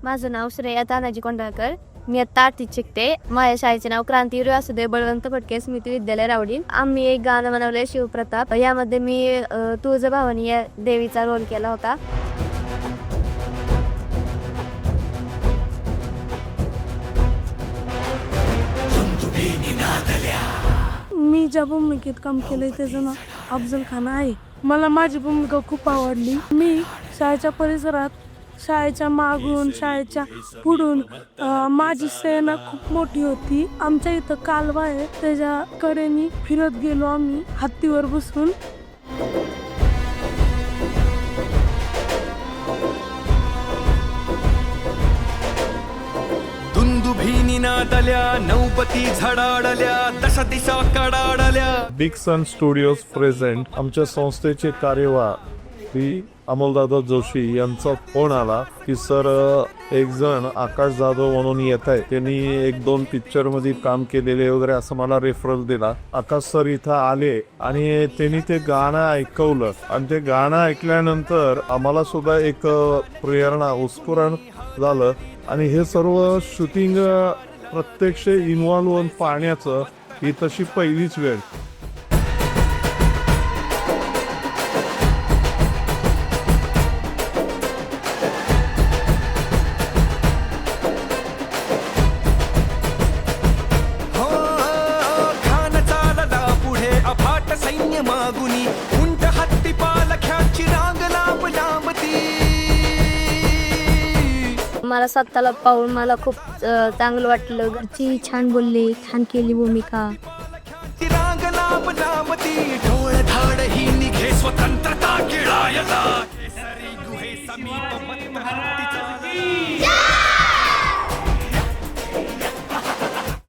माझं नाव श्रेया तानाजी कोंढाळकर. मी आता 8वीत शिकते. माझ्या शाळेचे नाव क्रांतीवीर वासुदेव बळवंत फडके स्मृती विद्यालय रावडी. आम्ही एक गाणं बनवलंय शिवप्रताप. यामध्ये मी तुळजाभवानी या देवीचा रोल केला होता. मी ज्या भूमिकेत काम केलंय त्याचं नाव अफजल खान आहे. मला माझी भूमिका खूप आवडली. मी शाळेच्या परिसरात, शाळेच्या मागून, शाळेच्या पुढून माझी सेना खूप मोठी होती. आमच्या इथं कालवा आहे, त्याच्या कडेनी फिरत गेलो आम्ही हत्तीवर बसून. दुंदुभीनी नादल्या, नौपती झडाडल्या, दशा दिशा कडाडल्या. बिग सन स्टुडिओज प्रेझेंट आमच्या संस्थेचे कार्यवाह श्री अमोलदादा जोशी यांचा फोन आला की सर एक जण आकाश जाधव म्हणून येत आहे, त्यांनी 1-2 पिक्चर मध्ये काम केलेले वगैरे असं मला रेफरन्स दिला. आकाश सर इथं आले आणि त्यांनी ते गाणं ऐकवलं आणि ते गाणं ऐकल्यानंतर आम्हाला सुद्धा एक प्रेरणा उत्स्फुरण झालं आणि हे सर्व शूटिंग प्रत्यक्ष इन्व्हॉल्व होऊन पाहण्याचं ही तशी पहिलीच वेळ. मागुनी उंट हत्ती पालख्याची रांग लांब लांबती. मला स्वतःला पाहून मला खूप चांगलं वाटलं. घरची छान बोलले, छान केली भूमिका. रांग लांब लांबती, ढोळ धाड ही निघे स्वतंत्रता किळायला.